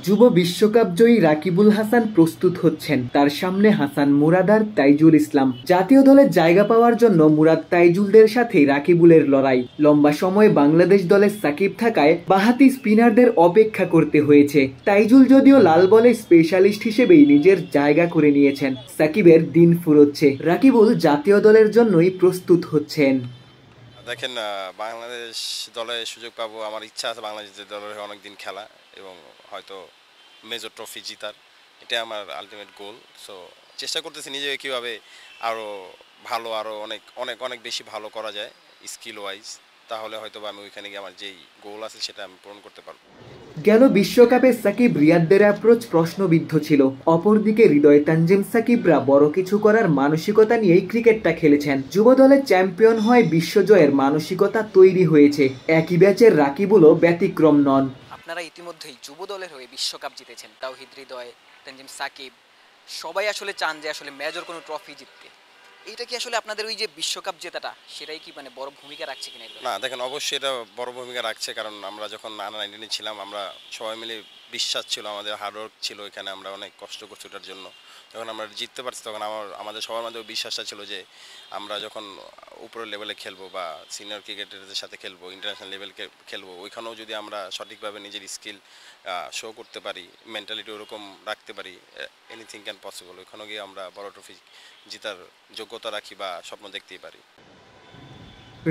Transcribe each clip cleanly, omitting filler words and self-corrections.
যুব বিশ্বকাপ জয়ী রাকিবুল হাসান প্রস্তুত হচ্ছেন, তার সামনে হাসান মুরাদ আর তাইজুল ইসলাম। জাতীয় দলে জায়গা পাওয়ার জন্য মুরাদ তাইজুলদের সাথে রাকিবুলের লড়াই। লম্বা সময় বাংলাদেশ দলে সাকিব থাকায় বাঁহাতি স্পিনারদের অপেক্ষা করতে হয়েছে। তাইজুল যদিও লাল বলের স্পেশালিস্ট হিসেবেই নিজের জায়গা করে নিয়েছেন। সাকিবের দিন ফুরোচ্ছে, রাকিবুল জাতীয় দলের জন্যই প্রস্তুত হচ্ছেন। দেখেন, বাংলাদেশ দলে সুযোগ পাবো, আমার ইচ্ছা আছে বাংলাদেশ দলের হয়ে অনেকদিন খেলা এবং হয়তো মেজর ট্রফি জিতার, এটা আমার আলটিমেট গোল। সো চেষ্টা করতেছি নিজেকে কীভাবে আরও ভালো, আরও অনেক অনেক অনেক বেশি ভালো করা যায় স্কিল ওয়াইজ, তাহলে হয়তো আমি ওইখানে গিয়ে আমার যেই গোল আছে সেটা আমি পূরণ করতে পারবো। গেল বিশ্বকাপে সাকিব রিয়াদদের অ্যাপ্রোচ প্রশ্নবিদ্ধ ছিল। অপরদিকে হৃদয় তানজিম সাকিবরা বড় কিছু করার মানসিকতা নিয়েই ক্রিকেটটা খেলেছেন। যুব দলে চ্যাম্পিয়ন হয়ে বিশ্বজয়ের মানসিকতা তৈরি হয়েছে। একই ব্যাচের রাকিবুলও ব্যতিক্রম নন। আপনারা ইতিমধ্যেই যুব দলের হয়ে বিশ্বকাপ জিতেছেন, তাওহিদ হৃদয়, তানজিম সাকিব, সবাই আসলে চান যে আসলে মেজর কোনো ট্রফি জিততে। এইটা কি আসলে আপনাদের ওই যে বিশ্বকাপ জেতাটা সেটাই কি মানে বড় ভূমিকা রাখছে কিনা? না, দেখেন, অবশ্যই এটা বড় ভূমিকা রাখছে, কারণ আমরা যখন আন্ডার-19 ছিলাম, আমরা সবাই মিলে বিশ্বাস ছিল, আমাদের হার্ডওয়ার্ক ছিল, এখানে আমরা অনেক কষ্ট করছি ওটার জন্য। যখন আমরা জিততে পারছি তখন আমাদের সবার মধ্যে বিশ্বাসটা ছিল যে আমরা যখন উপরের লেভেলে খেলবো বা সিনিয়র ক্রিকেটারদের সাথে খেলবো, ইন্টারন্যাশনাল লেভেলকে খেলবো, ওইখানেও যদি আমরা সঠিকভাবে নিজের স্কিল শো করতে পারি, মেন্টালিটি ওরকম রাখতে পারি, এনিথিং ক্যান পসিবল। ওইখানেও গিয়ে আমরা বড় ট্রফি জেতার যোগ্যতা রাখি বা স্বপ্ন দেখতেই পারি।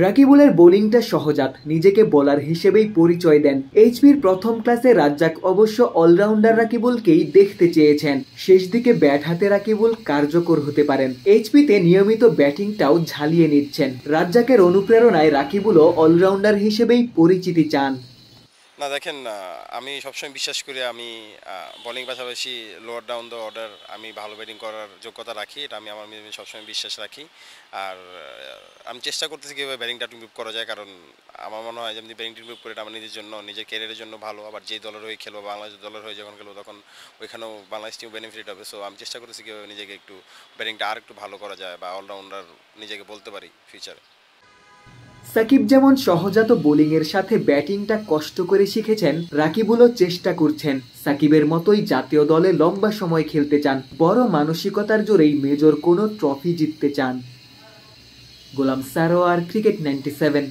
রাকিবুলের বোলিংটা সহজাত, নিজেকে বোলার হিসেবেই পরিচয় দেন। এইচপির প্রথম ক্লাসে রাজ্জাক অবশ্য অলরাউন্ডার রাকিবুলকেই দেখতে চেয়েছেন। শেষ দিকে ব্যাট হাতে রাকিবুল কার্যকর হতে পারেন। এইচপিতে নিয়মিত ব্যাটিংটাও ঝালিয়ে নিচ্ছেন। রাজ্জাকের অনুপ্রেরণায় রাকিবুলও অলরাউন্ডার হিসেবেই পরিচিতি চান। না, দেখেন, আমি সবসময় বিশ্বাস করি আমি বোলিং পাশাপাশি লোয়ার ডাউন দ্য অর্ডার আমি ভালো ব্যাটিং করার যোগ্যতা রাখি, এটা আমি আমার মধ্যে সবসময় বিশ্বাস রাখি। আর আমি চেষ্টা করতেছি কীভাবে ব্যাটিংটা ইমপ্রুভ করা যায়, কারণ আমার মনে হয় যেমনি ব্যাটিংটা ইমপ্রুভ করে এটা আমার নিজের জন্য, নিজের ক্যারিয়ারের জন্য ভালো। আবার যেই দলের হয়ে খেলবো, বাংলাদেশ দলের হয়ে যখন খেলবো তখন ওইখানেও বাংলাদেশ টিম বেনিফিট হবে। সো আমি চেষ্টা করতেছি কীভাবে নিজেকে একটু ব্যাটিংটা আর একটু ভালো করা যায় বা অলরাউন্ডার নিজেকে বলতে পারি ফিউচারে। সাকিব যেমন সহজাত বোলিংয়ের সাথে ব্যাটিংটা কষ্ট করে শিখেছেন, রাকিবুলও চেষ্টা করছেন সাকিবের মতোই জাতীয় দলে লম্বা সময় খেলতে চান। বড় মানসিকতার জোরেই মেজর কোনো ট্রফি জিততে চান। গোলাম সারোয়ার, ক্রিকেট 97।